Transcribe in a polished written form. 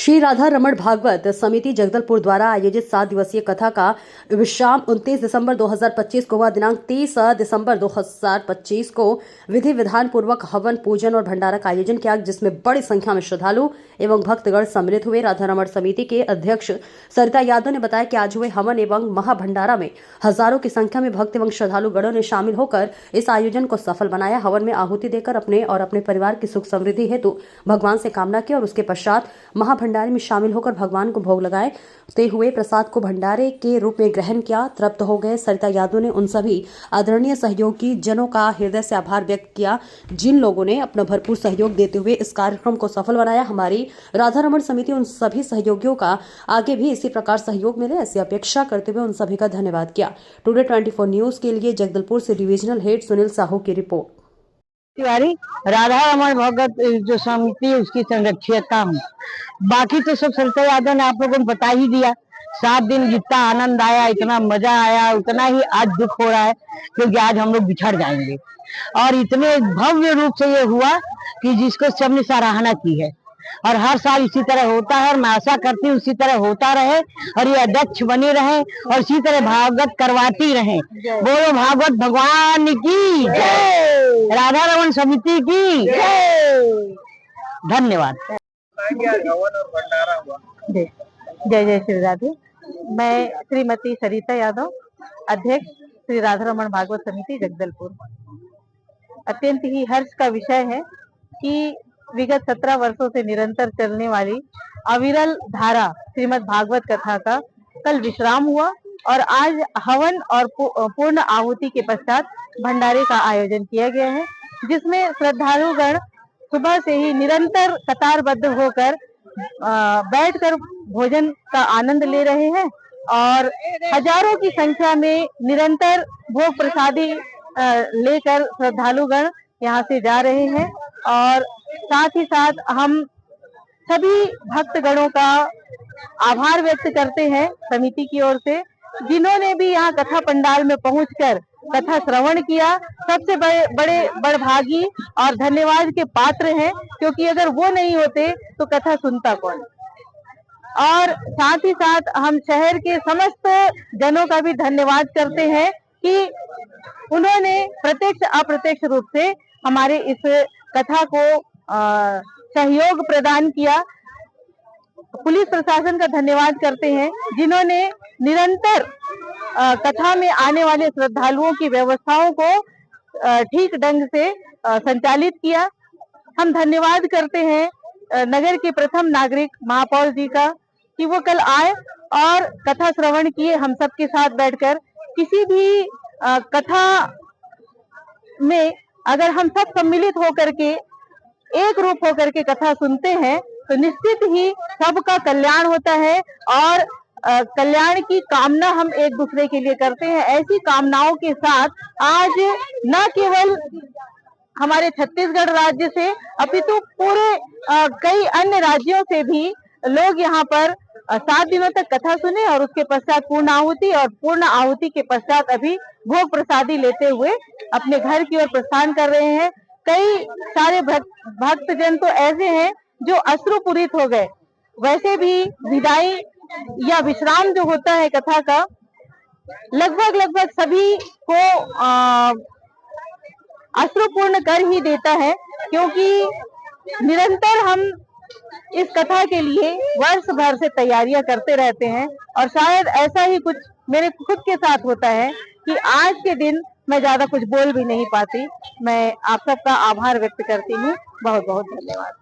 श्री राधा रमण भागवत समिति जगदलपुर द्वारा आयोजित 7 दिवसीय कथा का विश्राम 29 दिसंबर 2025 को हुआ। दिनांक 30 दिसंबर 2025 को विधि विधान पूर्वक हवन पूजन और भंडारा का आयोजन किया, जिसमें बड़ी संख्या में श्रद्धालु एवं भक्तगण सम्मिलित हुए। राधा रमण समिति के अध्यक्ष सरिता यादव ने बताया कि आज हुए हवन एवं महाभंडारा में हजारों की संख्या में भक्त एवं श्रद्धालु गणों ने शामिल होकर इस आयोजन को सफल बनाया। हवन में आहुति देकर अपने और अपने परिवार की सुख समृद्धि हेतु भगवान से कामना की और उसके पश्चात महाभंडारे में शामिल होकर भगवान को भोग लगाते हुए प्रसाद को भंडारे के रूप में ग्रहण किया। तृप्त हो गए सरिता यादव ने उन सभी आदरणीय सहयोगी जनों का हृदय से आभार व्यक्त किया, जिन लोगों ने अपना भरपूर सहयोग देते हुए इस कार्यक्रम को सफल बनाया। हमारी राधा रमण समिति उन सभी सहयोगियों का आगे भी इसी प्रकार सहयोग मिले, ऐसी अपेक्षा करते हुए उन सभी का धन्यवाद किया। टुडे 24 न्यूज के लिए जगदलपुर से डिविजनल हेड सुनील साहू की रिपोर्ट। तिवारी राधा रमण भगत जो समिति है उसकी संरक्षिका हूँ। बाकी तो सब सरिता यादव ने आप लोगों को बता ही दिया। 7 दिन जितना आनंद आया, इतना मजा आया, उतना ही आज दुख हो रहा है, क्योंकि आज हम लोग बिछड़ जाएंगे। और इतने भव्य रूप से ये हुआ कि जिसको सबने सराहना की है, और हर साल इसी तरह होता है। और मैं आशा करती हूँ उसी तरह होता रहे और ये अध्यक्ष बने रहे और इसी तरह भागवत करवाती रहे। बोलो भागवत भगवान की जय, राधा रमण समिति की जय। धन्यवाद। जय जय श्री राधे। मैं श्रीमती सरिता यादव, अध्यक्ष श्री राधा रमण भागवत समिति जगदलपुर। अत्यंत ही हर्ष का विषय है कि विगत 17 वर्षों से निरंतर चलने वाली अविरल धारा श्रीमद् भागवत कथा का कल विश्राम हुआ और आज हवन और पूर्ण आहुति के पश्चात भंडारे का आयोजन किया गया है, जिसमें श्रद्धालुगण सुबह से ही निरंतर कतारबद्ध होकर बैठकर भोजन का आनंद ले रहे हैं और हजारों की संख्या में निरंतर भोग प्रसादी लेकर श्रद्धालुगण यहाँ से जा रहे हैं। और साथ ही साथ हम सभी भक्तगणों का आभार व्यक्त करते हैं समिति की ओर से, जिन्होंने भी यहाँ कथा पंडाल में पहुंचकर कथा श्रवण किया। सबसे बड़े बड़भागी और धन्यवाद के पात्र हैं, क्योंकि अगर वो नहीं होते तो कथा सुनता कौन। और साथ ही साथ हम शहर के समस्त जनों का भी धन्यवाद करते हैं कि उन्होंने प्रत्यक्ष अप्रत्यक्ष रूप से हमारे इस कथा को सहयोग प्रदान किया। पुलिस प्रशासन का धन्यवाद करते हैं, जिन्होंने निरंतर कथा में आने वाले श्रद्धालुओं की व्यवस्थाओं को ठीक ढंग से संचालित किया। हम धन्यवाद करते हैं नगर के प्रथम नागरिक महापौर जी का कि वो कल आए और कथा श्रवण किए हम सबके साथ बैठकर। किसी भी कथा में अगर हम सब सम्मिलित होकर के एक रूप होकर के कथा सुनते हैं तो निश्चित ही सबका कल्याण होता है और कल्याण की कामना हम एक दूसरे के लिए करते हैं। ऐसी कामनाओं के साथ आज न केवल हमारे छत्तीसगढ़ राज्य से अपितु पूरे कई अन्य राज्यों से भी लोग यहाँ पर 7 दिनों तक कथा सुने और उसके पश्चात पूर्ण आहुति और पूर्ण आहुति के पश्चात अभी भोग प्रसादी लेते हुए अपने घर की ओर प्रस्थान कर रहे हैं। कई सारे भक्तजन तो ऐसे हैं जो अश्रुपूरित हो गए। वैसे भी विदाई या विश्राम जो होता है कथा का, लगभग सभी को अश्रुपूर्ण कर ही देता है, क्योंकि निरंतर हम इस कथा के लिए वर्ष भर से तैयारियां करते रहते हैं और शायद ऐसा ही कुछ मेरे खुद के साथ होता है कि आज के दिन मैं ज्यादा कुछ बोल भी नहीं पाती। मैं आप सबका आभार व्यक्त करती हूँ। बहुत बहुत धन्यवाद।